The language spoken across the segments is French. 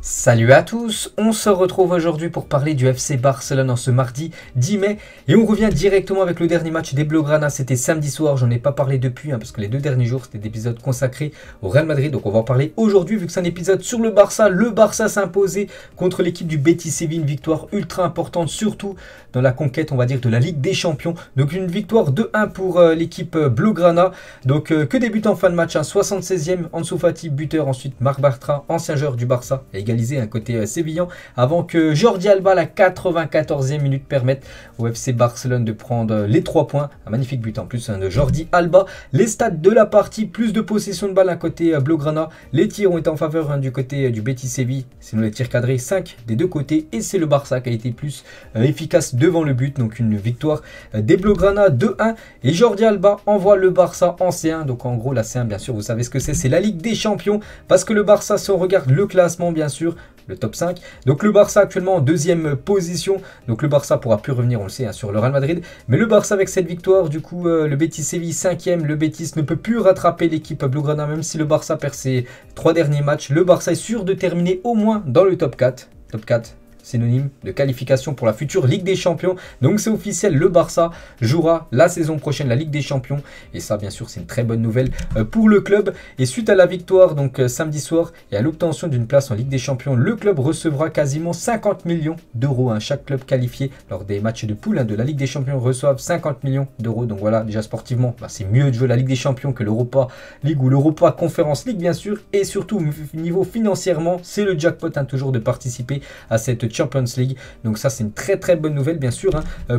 Salut à tous, on se retrouve aujourd'hui pour parler du FC Barcelone en ce mardi 10 mai et on revient directement avec le dernier match des Blaugrana. C'était samedi soir, j'en ai pas parlé depuis parce que les deux derniers jours c'était des épisodes consacrés au Real Madrid, donc on va en parler aujourd'hui vu que c'est un épisode sur le Barça. Le Barça s'est imposé contre l'équipe du Betis Séville, une victoire ultra importante surtout dans la conquête on va dire de la Ligue des Champions. Donc une victoire 2-1 pour l'équipe Blaugrana, donc que des buts en fin de match, 76e Ansu Fati buteur, ensuite Marc Bartra, ancien joueur du Barça, a égalisé un côté sévillan avant que Jordi Alba à la 94e minute permette au FC Barcelone de prendre les 3 points. Un magnifique but en plus de Jordi Alba. Les stats de la partie, plus de possession de balle à côté Blaugrana. Les tirs ont été en faveur du côté du Betis Séville, sinon les tirs cadrés 5 des deux côtés, et c'est le Barça qui a été plus efficace devant le but. Donc une victoire des Blaugrana 2-1 et Jordi Alba envoie le Barça en C1. Donc en gros la C1 bien sûr vous savez ce que c'est la Ligue des Champions, parce que le Barça, si on regarde le classement bien sûr, le top 5. Donc le Barça actuellement en deuxième position. Donc le Barça pourra plus revenir, on le sait, sur le Real Madrid. Mais le Barça avec cette victoire, du coup, le Betis Séville 5e. Le Betis ne peut plus rattraper l'équipe Blaugrana, même si le Barça perd ses 3 derniers matchs. Le Barça est sûr de terminer au moins dans le top 4. Top 4. Synonyme de qualification pour la future Ligue des Champions. Donc c'est officiel, le Barça jouera la saison prochaine la Ligue des Champions. Et ça bien sûr c'est une très bonne nouvelle pour le club. Et suite à la victoire donc samedi soir et à l'obtention d'une place en Ligue des Champions, le club recevra quasiment 50 millions d'euros. Chaque club qualifié lors des matchs de poule de la Ligue des Champions reçoivent 50 millions d'euros. Donc voilà, déjà sportivement, c'est mieux de jouer la Ligue des Champions que l'Europa League ou l'Europa Conference League bien sûr. Et surtout niveau financièrement, c'est le jackpot toujours de participer à cette Champions League. Donc ça c'est une très bonne nouvelle bien sûr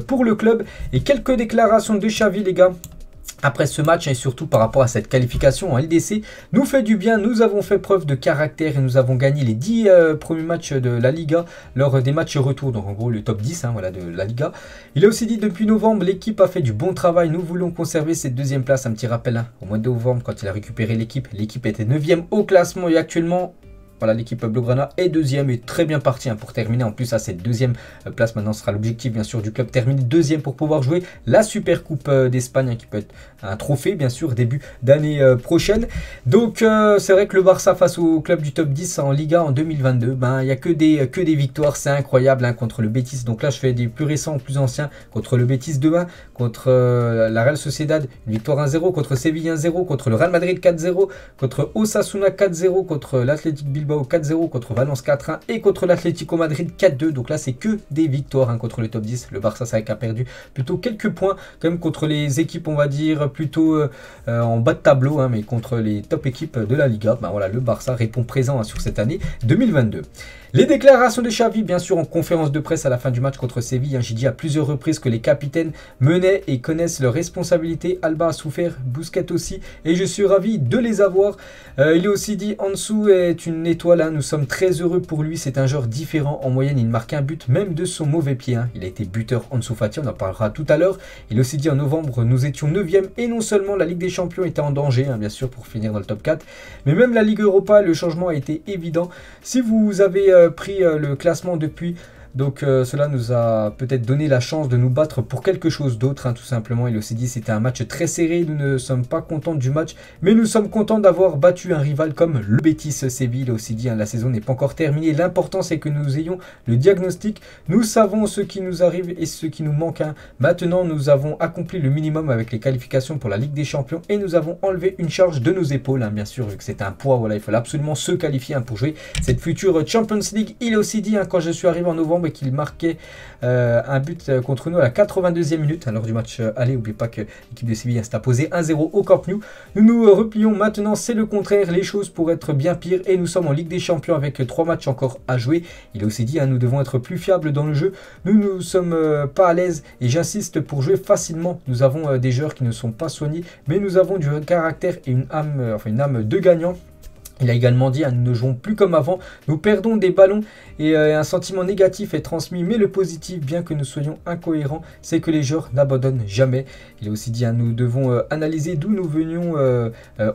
pour le club. Et quelques déclarations de Xavi les gars après ce match, et surtout par rapport à cette qualification en LDC, nous fait du bien. Nous avons fait preuve de caractère et nous avons gagné les 10 premiers matchs de la Liga lors des matchs retour, donc en gros le top 10 voilà, de la Liga. Il a aussi dit depuis novembre, l'équipe a fait du bon travail, nous voulons conserver cette deuxième place. Un petit rappel, au mois de novembre quand il a récupéré l'équipe était 9e au classement et actuellement voilà, l'équipe Blaugrana est deuxième et très bien partie pour terminer. En plus à cette deuxième place maintenant sera l'objectif bien sûr du club, terminer deuxième pour pouvoir jouer la Super Coupe d'Espagne qui peut être un trophée bien sûr début d'année prochaine. Donc c'est vrai que le Barça face au club du top 10 en Liga en 2022, il n'y a que des victoires, c'est incroyable contre le Betis. Donc là je fais des plus récents aux plus anciens, contre le Betis 2-1, contre la Real Sociedad une victoire 1-0, contre Séville 1-0, contre le Real Madrid 4-0, contre Osasuna 4-0, contre l'Athletic Bilbao 4-0, contre Valence 4-1 et contre l'Atlético Madrid 4-2. Donc là c'est que des victoires contre le top 10. Le Barça c'est vrai qu'a perdu plutôt quelques points quand même contre les équipes on va dire plutôt en bas de tableau, mais contre les top équipes de la Liga, voilà, le Barça répond présent sur cette année 2022. Les déclarations de Xavi, bien sûr, en conférence de presse à la fin du match contre Séville. J'ai dit à plusieurs reprises que les capitaines menaient et connaissent leurs responsabilités. Alba a souffert, Busquets aussi, et je suis ravi de les avoir. Il a aussi dit Ansu est une étoile, nous sommes très heureux pour lui. C'est un joueur différent. En moyenne, il marque un but, même de son mauvais pied. Il a été buteur Ansu Fati, on en parlera tout à l'heure. Il a aussi dit en novembre, nous étions 9e et non seulement la Ligue des Champions était en danger, bien sûr, pour finir dans le top 4, mais même la Ligue Europa, le changement a été évident. Si vous avez pris le classement depuis, donc cela nous a peut-être donné la chance de nous battre pour quelque chose d'autre, tout simplement. Il a aussi dit c'était un match très serré, nous ne sommes pas contents du match, mais nous sommes contents d'avoir battu un rival comme le Betis Séville. Il a aussi dit la saison n'est pas encore terminée, l'important c'est que nous ayons le diagnostic, nous savons ce qui nous arrive et ce qui nous manque. Maintenant nous avons accompli le minimum avec les qualifications pour la Ligue des Champions et nous avons enlevé une charge de nos épaules, bien sûr, vu que c'est un poids, voilà, il fallait absolument se qualifier pour jouer cette future Champions League. Il a aussi dit quand je suis arrivé en novembre et qu'il marquait un but contre nous à la 82e minute lors du match aller. N'oubliez pas que l'équipe de Séville s'est imposée 1-0 au Camp Nou. Nous nous replions maintenant, c'est le contraire, les choses pourraient être bien pires et nous sommes en Ligue des Champions avec 3 matchs encore à jouer. Il a aussi dit nous devons être plus fiables dans le jeu, nous ne sommes pas à l'aise et j'insiste pour jouer facilement. Nous avons des joueurs qui ne sont pas soignés, mais nous avons du caractère et une âme de gagnant. Il a également dit nous ne jouons plus comme avant, nous perdons des ballons et un sentiment négatif est transmis, mais le positif, bien que nous soyons incohérents, c'est que les joueurs n'abandonnent jamais. Il a aussi dit nous devons analyser d'où nous venions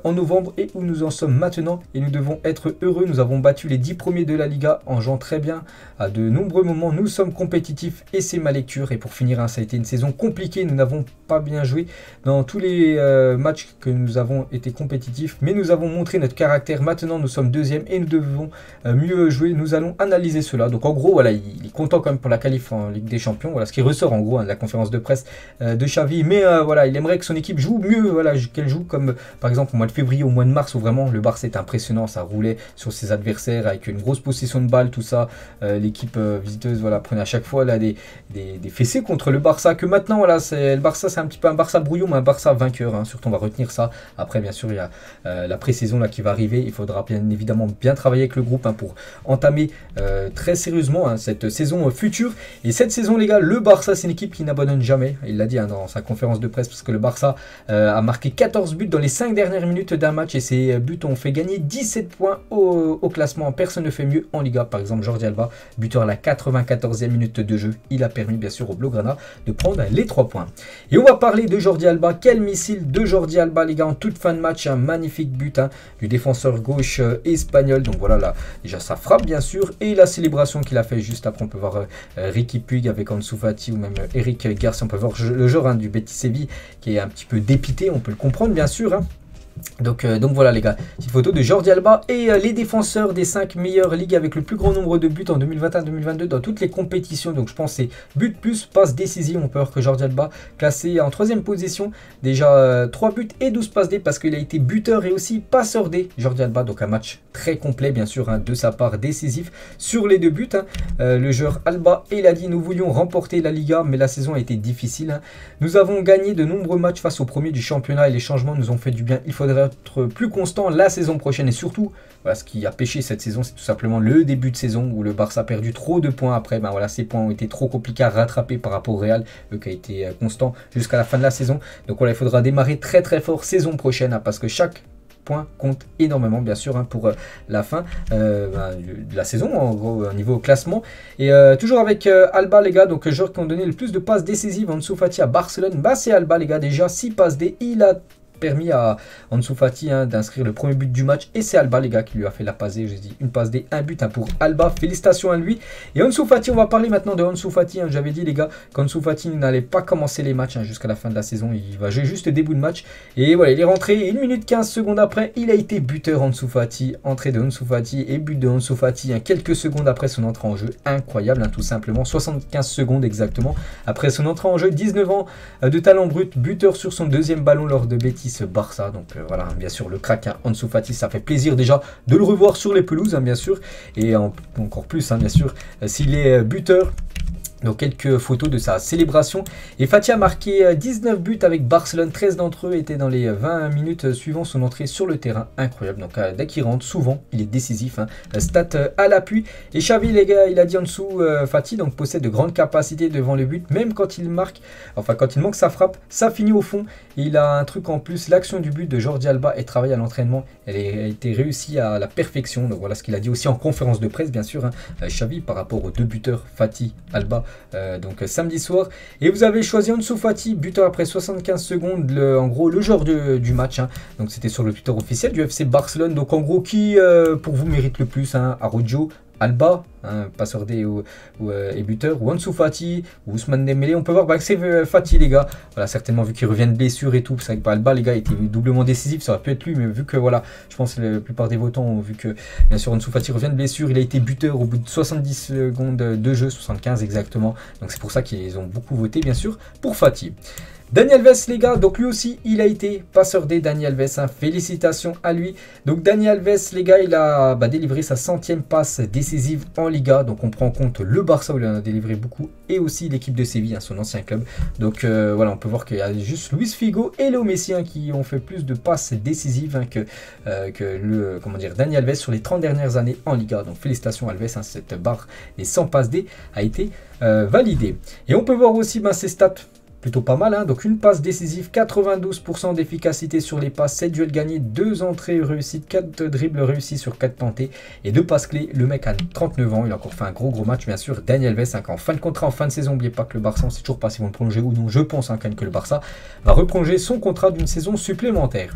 en novembre et où nous en sommes maintenant et nous devons être heureux. Nous avons battu les 10 premiers de la Liga en jouant très bien à de nombreux moments, nous sommes compétitifs et c'est ma lecture. Et pour finir, ça a été une saison compliquée, nous n'avons pas bien joué dans tous les matchs que nous avons été compétitifs, mais nous avons montré notre caractère maintenant nous sommes deuxième et nous devons mieux jouer. Nous allons analyser cela. Donc en gros, voilà, il est content quand même pour la qualif en Ligue des Champions. Voilà ce qui ressort en gros de la conférence de presse de Xavi. Mais voilà, il aimerait que son équipe joue mieux, voilà, qu'elle joue comme par exemple au mois de février, au mois de mars, où vraiment le Barça est impressionnant, ça roulait sur ses adversaires avec une grosse possession de balle, tout ça. L'équipe visiteuse, voilà, prenait à chaque fois là des fessées contre le Barça. Que maintenant, voilà, le Barça, c'est un petit peu un Barça brouillon, mais un Barça vainqueur. Hein. Surtout, on va retenir ça. Après, bien sûr, il y a la pré-saison là qui va arriver. Il faudra bien évidemment bien travailler avec le groupe hein, pour entamer très sérieusement hein, cette saison future. Et cette saison, les gars, le Barça, c'est une équipe qui n'abandonne jamais. Il l'a dit hein, dans sa conférence de presse, parce que le Barça a marqué 14 buts dans les 5 dernières minutes d'un match. Et ces buts ont fait gagner 17 points au classement. Personne ne fait mieux en Liga. Par exemple, Jordi Alba, buteur à la 94e minute de jeu. Il a permis, bien sûr, au Blaugrana de prendre les 3 points. Et on va parler de Jordi Alba. Quel missile de Jordi Alba, les gars, en toute fin de match. Un magnifique but hein, du défenseur gauche espagnol. Donc voilà, là, déjà sa frappe, bien sûr. Et la célébration qu'il a fait juste après. On peut voir Riqui Puig avec Ansu Fati ou même Eric Garcia. On peut voir le joueur hein, du Betis Séville qui est un petit peu dépité. On peut le comprendre, bien sûr. Hein. Donc voilà les gars, petite photo de Jordi Alba et les défenseurs des 5 meilleures ligues avec le plus grand nombre de buts en 2021-2022 dans toutes les compétitions. Donc je pense c'est but plus passe décisive. On peut voir que Jordi Alba classé en 3e position, déjà 3 buts et 12 passes D parce qu'il a été buteur et aussi passeur D. Jordi Alba, donc un match très complet bien sûr hein, de sa part, décisif sur les 2 buts. Hein. Le joueur Alba, et il a dit nous voulions remporter la Liga mais la saison a été difficile. Hein. Nous avons gagné de nombreux matchs face au premier du championnat et les changements nous ont fait du bien. Il faudrait être plus constant la saison prochaine et surtout voilà, ce qui a pêché cette saison c'est tout simplement le début de saison où le Barça a perdu trop de points. Après ben voilà, ces points ont été trop compliqués à rattraper par rapport au Real qui a été constant jusqu'à la fin de la saison. Donc voilà, il faudra démarrer très très fort saison prochaine hein, parce que chaque point compte énormément bien sûr hein, pour la fin de la saison en gros au niveau classement. Et toujours avec Alba les gars, donc le joueur qui ont donné le plus de passes décisives Ansu Fati à Barcelone, bah c'est Alba les gars, déjà 6 passes D, il a permis à Ansu Fati hein, d'inscrire le premier but du match et c'est Alba les gars qui lui a fait la passe D. Je dis une passe D, un but hein, pour Alba, félicitations à lui. Et Ansu Fati, on va parler maintenant de Ansu Fati hein. J'avais dit les gars qu'Ansu Fati n'allait pas commencer les matchs hein, jusqu'à la fin de la saison, il va jouer juste des bouts de match et voilà, il est rentré 1 minute 15 secondes après, il a été buteur Ansu Fati, entrée de Ansu Fati et but de Ansu Fati hein, quelques secondes après son entrée en jeu, incroyable hein, tout simplement, 75 secondes exactement après son entrée en jeu, 19 ans de talent brut, buteur sur son 2e ballon lors de Betis Barça. Donc voilà, bien sûr le crack hein, Ansu Fati, ça fait plaisir déjà de le revoir sur les pelouses hein, bien sûr, et encore plus hein, bien sûr s'il est buteur. Donc quelques photos de sa célébration. Et Fati a marqué 19 buts avec Barcelone, 13 d'entre eux étaient dans les 20 minutes suivant son entrée sur le terrain, incroyable. Donc dès qu'il rentre, souvent il est décisif, hein. Stat à l'appui. Et Xavi les gars, il a dit en dessous, Fati donc possède de grandes capacités devant le but, même quand il marque, enfin quand il manque sa frappe, ça finit au fond. Et il a un truc en plus, l'action du but de Jordi Alba est travaillée à l'entraînement, elle a été réussie à la perfection. Donc voilà ce qu'il a dit aussi en conférence de presse bien sûr, hein, Xavi par rapport aux 2 buteurs, Fati, Alba. Donc samedi soir, et vous avez choisi Ansu Fati, buteur après 75 secondes, en gros le joueur du match hein. Donc c'était sur le Twitter officiel du FC Barcelone. Donc en gros qui pour vous mérite le plus hein, Araujo, Alba, hein, passeur D et buteur, ou Ansu Fati, ou Ousmane Dembélé. On peut voir que c'est Fati les gars, voilà, certainement vu qu'il revient de blessure et tout, c'est vrai que Alba les gars était doublement décisif, ça aurait pu être lui, mais vu que voilà, je pense que la plupart des votants ont vu que bien sûr Ansu Fati revient de blessure, il a été buteur au bout de 70 secondes de jeu, 75 exactement, donc c'est pour ça qu'ils ont beaucoup voté bien sûr pour Fati. Dani Alves les gars, donc lui aussi il a été passeur D, Dani Alves, hein, félicitations à lui. Donc Dani Alves les gars, il a délivré sa 100e passe décisive en Liga, donc on prend en compte le Barça où il en a délivré beaucoup et aussi l'équipe de Séville, hein, son ancien club. Donc voilà, on peut voir qu'il y a juste Luis Figo et Léo Messi hein, qui ont fait plus de passes décisives hein, que Dani Alves sur les 30 dernières années en Liga. Donc félicitations Alves, hein, cette barre des 100 passes D a été validée. Et on peut voir aussi ses stats plutôt pas mal, hein. Donc une passe décisive, 92% d'efficacité sur les passes, 7 duels gagnés, 2 entrées réussies, 4 dribbles réussis sur 4 tentés et 2 passes clés. Le mec a 39 ans, il a encore fait un gros match bien sûr. Dani Alves, hein, en fin de contrat, en fin de saison, n'oubliez pas que le Barça, on ne sait toujours pas s'ils vont le prolonger ou non, je pense hein, quand même que le Barça va reprolonger son contrat d'une saison supplémentaire.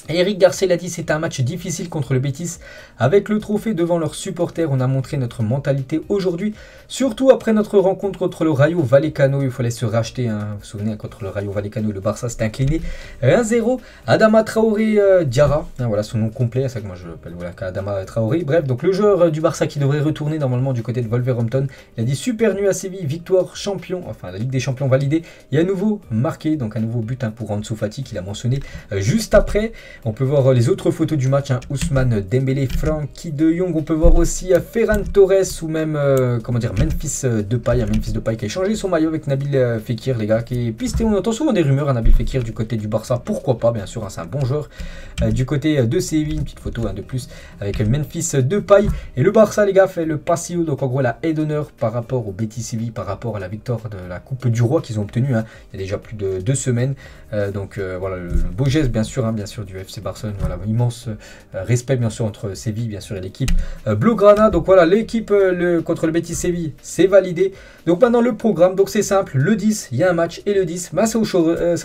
Et Eric Garcia l'a dit, c'était un match difficile contre le Betis. Avec le trophée devant leurs supporters, on a montré notre mentalité aujourd'hui. Surtout après notre rencontre contre le Rayo Vallecano. Il fallait se racheter. Hein. Vous vous souvenez, contre le Rayo Vallecano, le Barça s'est incliné 1-0. Adama Traoré Diarra, hein, voilà son nom complet. C'est ça que moi je l'appelle voilà, Adama Traoré. Bref, donc le joueur du Barça qui devrait retourner normalement du côté de Wolverhampton. Il a dit super nuit à Séville, victoire champion. Enfin, la Ligue des Champions validée. Et à nouveau marqué, donc un nouveau but hein, pour Ansu Fati qu'il a mentionné juste après. On peut voir les autres photos du match, hein, Ousmane Dembélé, Frenkie de Jong. On peut voir aussi Ferran Torres ou même comment dire, Memphis Depay. Memphis Depay qui a échangé son maillot avec Nabil Fekir, les gars. Qui est pisté, on entend souvent des rumeurs à Nabil Fekir du côté du Barça. Pourquoi pas, bien sûr, hein, c'est un bon joueur. Du côté de Séville, une petite photo hein, de plus avec Memphis Depay. Et le Barça, les gars, fait le passio, donc en gros la haie d'honneur par rapport au Betis Séville, par rapport à la victoire de la Coupe du Roi qu'ils ont obtenue hein, il y a déjà plus de 2 semaines. Voilà le beau geste bien sûr du FC Barcelone, voilà immense respect bien sûr entre Séville bien sûr et l'équipe Blaugrana. Donc voilà l'équipe contre le Betis Séville c'est validé. Donc maintenant le programme, donc c'est simple, le 10 il y a un match et le 10 bah, c'est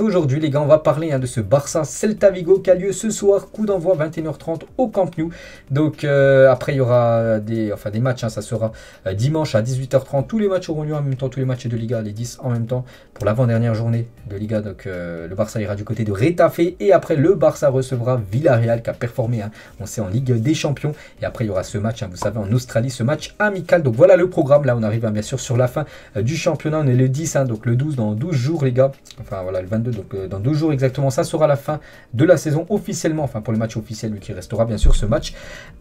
aujourd'hui les gars, on va parler hein, de ce Barça Celta Vigo qui a lieu ce soir, coup d'envoi 21h30 au Camp Nou. Donc après il y aura des matchs, hein, ça sera dimanche à 18h30, tous les matchs auront lieu en même temps, tous les matchs de Liga, les 10 en même temps pour l'avant-dernière journée de Liga. Donc le Barça ira du côté de Retafe et après le Barça recevra Villarreal qui a performé, hein, on sait en Ligue des Champions, et après il y aura ce match, hein, vous savez en Australie, ce match amical. Donc voilà le programme, là on arrive hein, bien sûr sur la fin du championnat, on est le 10, hein, donc le 12 dans 12 jours les gars, enfin voilà le 22, donc dans 12 jours exactement, ça sera la fin de la saison officiellement, enfin pour le match officiel vu qu'il restera bien sûr ce match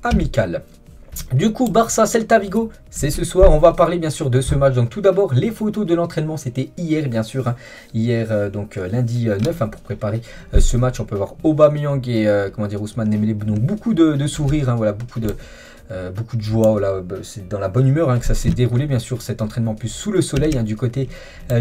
amical. Du coup, Barça Celta Vigo, c'est ce soir. On va parler bien sûr de ce match. Donc tout d'abord, les photos de l'entraînement, c'était hier bien sûr. Hein. Hier, lundi 9, hein, pour préparer ce match. On peut voir Aubameyang et Ousmane Dembélé. Donc beaucoup de sourires, hein, voilà, beaucoup de joie, voilà, c'est dans la bonne humeur hein, que ça s'est déroulé bien sûr cet entraînement plus sous le soleil hein, du côté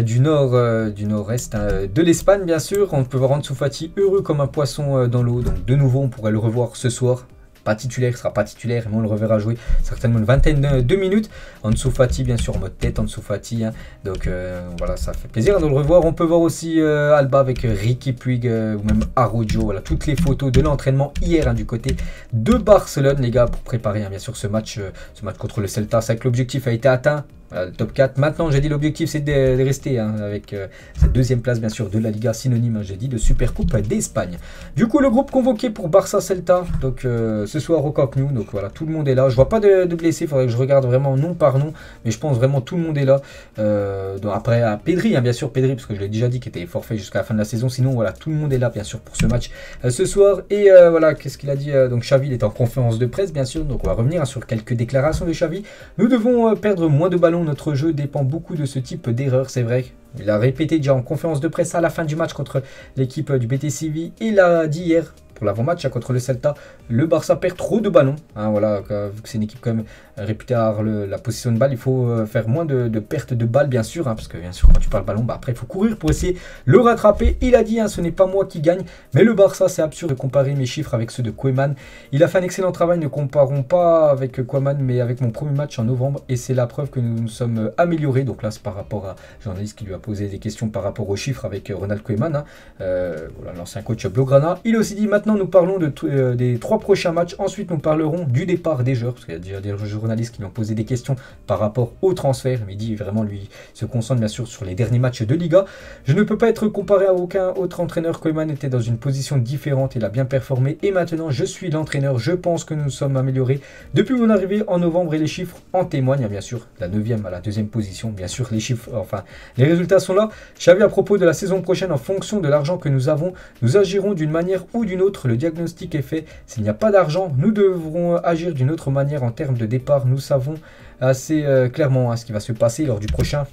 du nord-est hein, de l'Espagne bien sûr. On peut voir Ansu Fati heureux comme un poisson dans l'eau. Donc de nouveau, on pourrait le revoir ce soir. Pas titulaire, il sera pas titulaire, mais on le reverra jouer certainement une vingtaine de minutes. Ansu Fati, bien sûr, en mode tête, Ansu Fati. Hein. Donc voilà, ça fait plaisir de le revoir. On peut voir aussi Alba avec Riqui Puig ou même Araujo. Voilà, toutes les photos de l'entraînement hier hein, du côté de Barcelone, les gars, pour préparer hein, bien sûr ce match contre le Celta. C'est vrai que l'objectif a été atteint. Voilà, le top 4. Maintenant, j'ai dit l'objectif c'est de rester hein, avec cette deuxième place bien sûr de la Liga, synonyme, hein, j'ai dit, de Supercoupe d'Espagne. Du coup, le groupe convoqué pour Barça Celta, donc ce soir au Camp Nou. Donc voilà, tout le monde est là. Je vois pas de blessés, il faudrait que je regarde vraiment nom par nom, mais je pense vraiment tout le monde est là. Donc après, à Pedri, hein, bien sûr, Pedri, parce que je l'ai déjà dit qu'il était forfait jusqu'à la fin de la saison. Sinon, voilà, tout le monde est là bien sûr pour ce match ce soir. Et voilà, qu'est-ce qu'il a dit donc Xavi, il est en conférence de presse bien sûr. Donc on va revenir hein, sur quelques déclarations de Xavi. Nous devons perdre moins de ballons. Notre jeu dépend beaucoup de ce type d'erreur, c'est vrai. Il a répété déjà en conférence de presse à la fin du match contre l'équipe du BT Séville. Il a dit hier pour l'avant-match contre le Celta, le Barça perd trop de ballons. Hein, voilà, vu que c'est une équipe quand même réputée à avoir la possession de balle, il faut faire moins de pertes de balles bien sûr, hein, parce que bien sûr quand tu parles ballon, bah, après il faut courir pour essayer de le rattraper. Il a dit, hein, ce n'est pas moi qui gagne, mais le Barça, c'est absurde de comparer mes chiffres avec ceux de Koeman. Il a fait un excellent travail, ne comparons pas avec Koeman, mais avec mon premier match en novembre, et c'est la preuve que nous nous sommes améliorés. Donc là c'est par rapport à un journaliste qui lui a posé des questions par rapport aux chiffres avec Ronald Koeman, hein, voilà, l'ancien coach Blaugrana. Il a aussi dit, maintenant nous parlons des 3 prochains matchs, ensuite nous parlerons du départ des joueurs, parce qu'il y a déjà des journalistes qui lui ont posé des questions par rapport au transfert, mais il dit vraiment lui se concentre bien sûr sur les derniers matchs de Liga. Je ne peux pas être comparé à aucun autre entraîneur. Koeman était dans une position différente, il a bien performé et maintenant je suis l'entraîneur. Je pense que nous nous sommes améliorés depuis mon arrivée en novembre et les chiffres en témoignent, bien sûr, la 9e à la 2e position, bien sûr les chiffres, enfin les résultats sont là. Xavi à propos de la saison prochaine, en fonction de l'argent que nous avons, nous agirons d'une manière ou d'une autre. Le diagnostic est fait, s'il n'y a pas d'argent, nous devrons agir d'une autre manière en termes de départ. Nous savons assez clairement hein, ce qui va se passer lors du prochain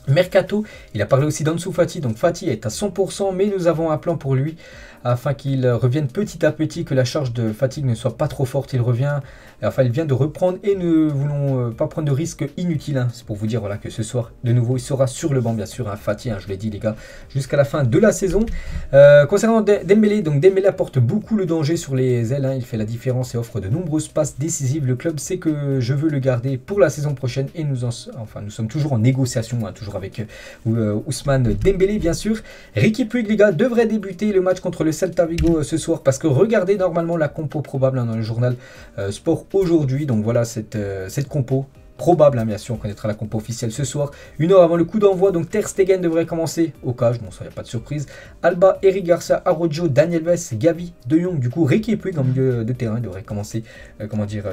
mercato. Il a parlé aussi d'Ansu Fati, donc Fati est à 100%, mais nous avons un plan pour lui afin qu'il revienne petit à petit, que la charge de fatigue ne soit pas trop forte. Il revient Enfin, il vient de reprendre et ne voulons pas prendre de risques inutiles. Hein. C'est pour vous dire voilà, que ce soir, de nouveau, il sera sur le banc, bien sûr. Hein, Fati, hein, je l'ai dit, les gars, jusqu'à la fin de la saison. Concernant Dembélé, donc Dembélé apporte beaucoup le danger sur les ailes. Hein. Il fait la différence et offre de nombreuses passes décisives. Le club sait que je veux le garder pour la saison prochaine et nous sommes toujours en négociation, hein, toujours avec Ousmane Dembélé, bien sûr. Riqui Puig, les gars, devrait débuter le match contre le Celta Vigo ce soir parce que regardez normalement la compo probable hein, dans le journal Sport aujourd'hui. Donc voilà cette compo. Probable, hein, bien sûr, on connaîtra la compo officielle ce soir. 1 heure avant le coup d'envoi, donc Ter Stegen devrait commencer au cage. Bon, ça, il n'y a pas de surprise. Alba, Eric Garcia, Araujo, Daniel Vez, Gavi, De Jong. Du coup, Riqui Puig en milieu de terrain devrait commencer,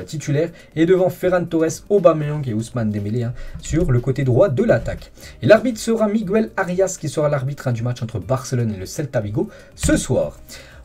titulaire. Et devant Ferran Torres, Aubameyang et Ousmane Dembélé hein, sur le côté droit de l'attaque. Et l'arbitre sera Miguel Arias qui sera l'arbitre hein, du match entre Barcelone et le Celta Vigo ce soir.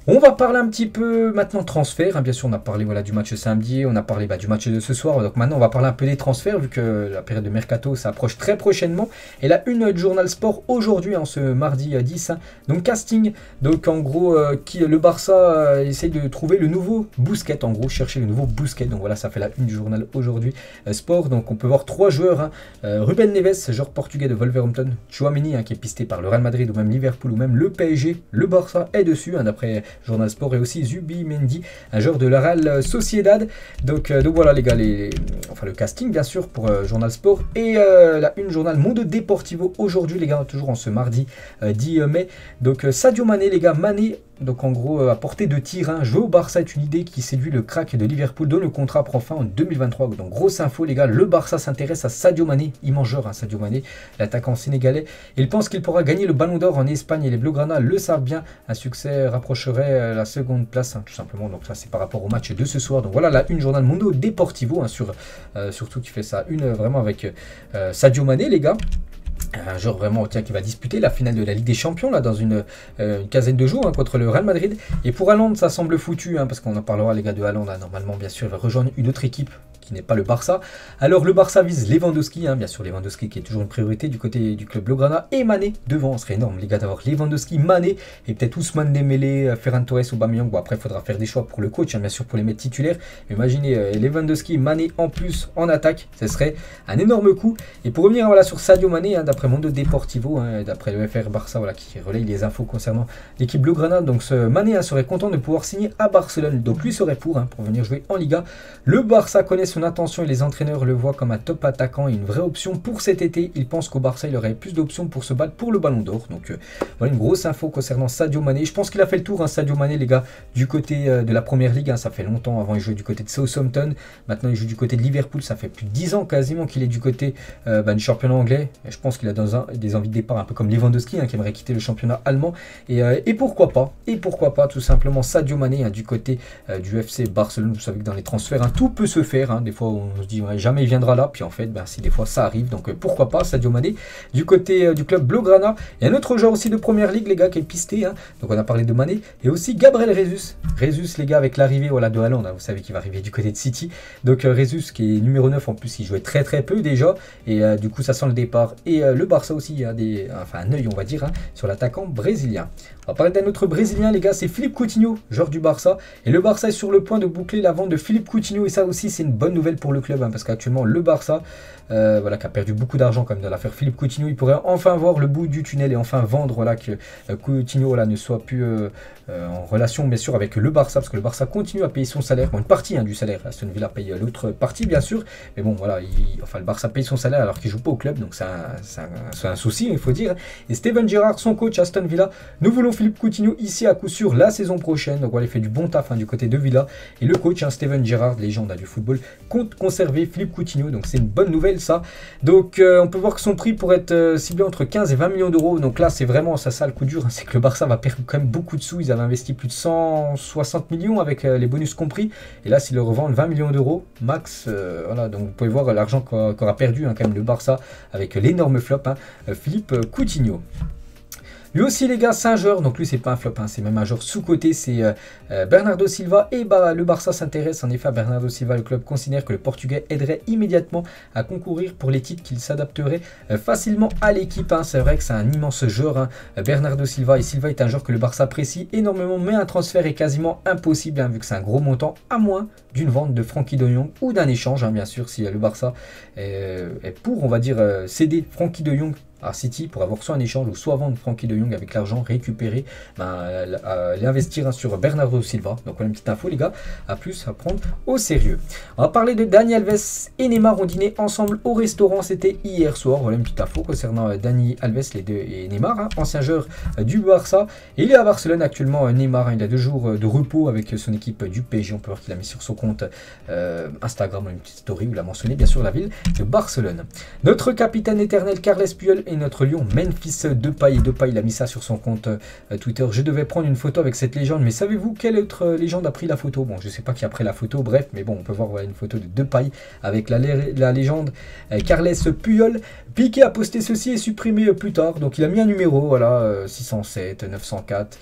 On va parler un petit peu maintenant transfert, hein. Bien sûr on a parlé voilà, du match samedi, on a parlé du match de ce soir, donc maintenant on va parler un peu des transferts vu que la période de mercato s'approche très prochainement. Et la une du journal Sport aujourd'hui, hein, ce mardi 10, hein. Donc casting, donc en gros le Barça essaye de trouver le nouveau Busquets, en gros chercher le nouveau Busquets, donc voilà ça fait la une du journal aujourd'hui Sport. Donc on peut voir 3 joueurs, hein. Ruben Neves, joueur portugais de Wolverhampton, Tchouaméni hein, qui est pisté par le Real Madrid ou même Liverpool ou même le PSG, le Barça est dessus hein, d'après Journal Sport, et aussi Zubimendi, un joueur de la Real Sociedad. Donc voilà les gars, le casting bien sûr pour Journal Sport. Et la une journal Mundo Deportivo aujourd'hui les gars, toujours en ce mardi 10 mai. Donc Sadio Mané les gars, Mané donc en gros à portée de tir, hein, jouer au Barça est une idée qui séduit le crack de Liverpool dont le contrat prend fin en 2023. Donc grosse info les gars, le Barça s'intéresse à Sadio Mané, immense joueur hein, Sadio Mané, l'attaquant sénégalais. Il pense qu'il pourra gagner le Ballon d'Or en Espagne et les Blaugrana le savent bien. Un succès rapprocherait la seconde place hein, tout simplement. Donc ça c'est par rapport au match de ce soir. Donc voilà la une journal Mundo Deportivo hein, surtout qui fait ça une vraiment avec Sadio Mané les gars. Un joueur vraiment qui va disputer la finale de la Ligue des Champions là, dans une quinzaine de jours hein, contre le Real Madrid. Et pour Haaland ça semble foutu hein, parce qu'on en parlera les gars de Haaland hein, normalement bien sûr il va rejoindre une autre équipe qui n'est pas le Barça. Alors le Barça vise Lewandowski, hein, bien sûr Lewandowski qui est toujours une priorité du côté du club Blaugrana, et Mané devant, ce serait énorme les gars d'avoir Lewandowski, Mané et peut-être Ousmane Dembélé, Ferran Torres, Aubameyang. Bon après il faudra faire des choix pour le coach hein, bien sûr pour les mettre titulaires. Imaginez Lewandowski, Mané en plus en attaque, ce serait un énorme coup. Et pour revenir voilà, sur Sadio Mané, hein, d'après Mundo Deportivo, hein, d'après le FR Barça voilà, qui relaye les infos concernant l'équipe Blaugrana, donc ce Mané hein, serait content de pouvoir signer à Barcelone, donc lui serait pour venir jouer en Liga. Le Barça connaît son attention et les entraîneurs le voient comme un top attaquant et une vraie option pour cet été. Ils pensent qu'au Barça il aurait plus d'options pour se battre pour le Ballon d'Or. Donc voilà une grosse info concernant Sadio Mané. Je pense qu'il a fait le tour hein, Sadio Mané les gars du côté de la première ligue hein, ça fait longtemps. Avant il jouait du côté de Southampton, maintenant il joue du côté de Liverpool, ça fait plus de 10 ans quasiment qu'il est du côté du championnat anglais. Et je pense qu'il a des envies de départ un peu comme Lewandowski hein, qui aimerait quitter le championnat allemand. Et pourquoi pas tout simplement Sadio Mané hein, du côté du FC Barcelone. Vous savez que dans les transferts hein, tout peut se faire hein. Des fois on se dit ouais, jamais il viendra là, puis en fait si des fois ça arrive, donc pourquoi pas Sadio Mané du côté du club Blaugrana. Et un autre joueur aussi de première ligue les gars qui est pisté hein. Donc on a parlé de Mané et aussi Gabriel Jesus les gars avec l'arrivée voilà, de Haaland hein. Vous savez qu'il va arriver du côté de City, donc Jesus qui est numéro 9 en plus, il jouait très peu déjà et du coup ça sent le départ. Et le Barça aussi a un œil on va dire hein, sur l'attaquant brésilien. On va parler d'un autre brésilien les gars, c'est Philippe Coutinho, joueur du Barça, et le Barça est sur le point de boucler la vente de Philippe Coutinho, et ça aussi c'est une bonne nouvelle pour le club hein, parce qu'actuellement le Barça voilà, qui a perdu beaucoup d'argent comme dans l'affaire Philippe Coutinho, il pourrait enfin voir le bout du tunnel et enfin vendre voilà, que Coutinho voilà, ne soit plus en relation bien sûr avec le Barça, parce que le Barça continue à payer son salaire, bon, une partie hein, du salaire, Aston Villa paye l'autre partie bien sûr, mais bon voilà, le Barça paye son salaire alors qu'il joue pas au club, donc c'est un souci il faut dire. Et Steven Gerrard, son coach Aston Villa, nous voulons Philippe Coutinho ici à coup sûr la saison prochaine, donc voilà, il fait du bon taf hein, du côté de Villa, et le coach hein, Steven Gerrard, légende hein, du football, compte conserver Philippe Coutinho, donc c'est une bonne nouvelle ça. Donc on peut voir que son prix pourrait être ciblé entre 15 et 20 millions d'euros, donc là c'est vraiment ça le coup dur hein, c'est que le Barça va perdre quand même beaucoup de sous. Ils avaient investi plus de 160 millions avec les bonus compris, et là s'ils le revendent 20 millions d'euros max, voilà, donc vous pouvez voir l'argent qu'aura perdu hein, quand même le Barça avec l'énorme flop hein, Philippe Coutinho. Lui aussi les gars, c'est un joueur, donc lui c'est pas un flop, hein, c'est même un joueur sous-coté, c'est Bernardo Silva. Et bah, le Barça s'intéresse en effet à Bernardo Silva. Le club considère que le Portugais aiderait immédiatement à concourir pour les titres, qu'il s'adapterait facilement à l'équipe. Hein. C'est vrai que c'est un immense joueur, hein, Bernardo Silva. Et Silva est un joueur que le Barça apprécie énormément, mais un transfert est quasiment impossible, hein, vu que c'est un gros montant, à moins d'une vente de Frenkie de Jong ou d'un échange, hein, bien sûr, si le Barça est pour, on va dire, céder Frenkie de Jong à City pour avoir soit un échange ou soit vendre Frenkie de Jong avec l'argent récupéré, l'investir, hein, sur Bernardo Silva. Donc voilà une petite info les gars, à plus à prendre au sérieux. On va parler de Dani Alves et Neymar ont dîné ensemble au restaurant, c'était hier soir. Voilà une petite info concernant Dani Alves les deux, et Neymar, hein, ancien joueur du Barça. Et il est à Barcelone actuellement, Neymar, hein, il a 2 jours de repos avec son équipe du PSG. On peut voir qu'il a mis sur son compte Instagram une petite story où il a mentionné bien sûr la ville de Barcelone. Notre capitaine éternel Carles Puyol et notre lion Memphis Depay. Depay, il a mis ça sur son compte Twitter. Je devais prendre une photo avec cette légende, mais savez-vous quelle autre légende a pris la photo? Bon, je sais pas qui a pris la photo, bref, mais bon, on peut voir voilà, une photo de Depay avec la légende Carles Puyol. Piqué a posté ceci et supprimé plus tard. Donc il a mis un numéro, voilà, 607, 904,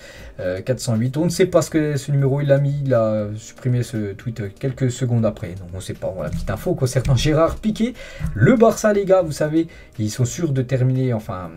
408. On ne sait pas ce numéro il a mis. Il a supprimé ce tweet quelques secondes après. Donc on ne sait pas. Voilà, petite info concernant Gérard Piqué. Le Barça, les gars, vous savez, ils sont sûrs de terminer, enfin,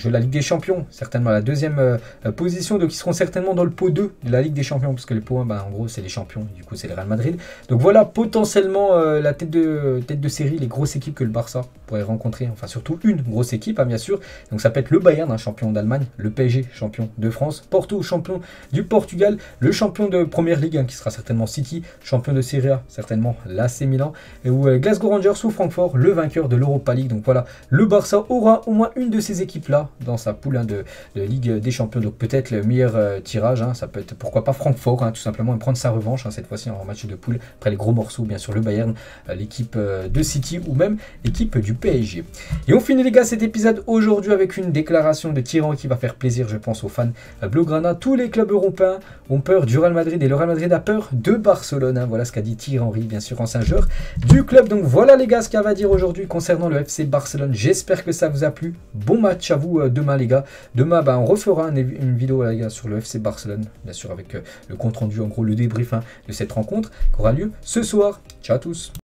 la Ligue des Champions, certainement la 2e position. Donc ils seront certainement dans le pot 2 de la Ligue des Champions, parce que le pot 1, ben, en gros, c'est les champions. Du coup, c'est le Real Madrid. Donc voilà, potentiellement la tête de série, les grosses équipes que le Barça pourrait rencontrer. Enfin, surtout une grosse équipe, hein, bien sûr. Donc ça peut être le Bayern, hein, champion d'Allemagne, le PSG, champion de France, Porto, champion du Portugal, le champion de Première Ligue, hein, qui sera certainement City, champion de Serie A, certainement l'AC Milan, ou Glasgow Rangers ou Francfort, le vainqueur de l'Europa League. Donc voilà, le Barça aura au moins une de ces équipes-là dans sa poule, hein, de Ligue des Champions. Donc peut-être le meilleur tirage, hein, ça peut être pourquoi pas Francfort, hein, tout simplement, et prendre sa revanche, hein, cette fois-ci en match de poule, après les gros morceaux, bien sûr le Bayern, l'équipe de City ou même l'équipe du PSG. Et on finit les gars cet épisode aujourd'hui avec une déclaration de Thierry qui va faire plaisir, je pense, aux fans Blaugrana. Tous les clubs européens ont peur du Real Madrid et le Real Madrid a peur de Barcelone, hein. Voilà ce qu'a dit Thierry Henry, bien sûr, ancien joueur du club. Donc voilà les gars ce qu'il va dire aujourd'hui concernant le FC Barcelone. J'espère que ça vous a plu. Bon match à vous demain les gars. Demain ben, on refera une vidéo les gars sur le FC Barcelone, bien sûr avec le compte rendu, en gros le débrief, hein, de cette rencontre qui aura lieu ce soir. Ciao à tous.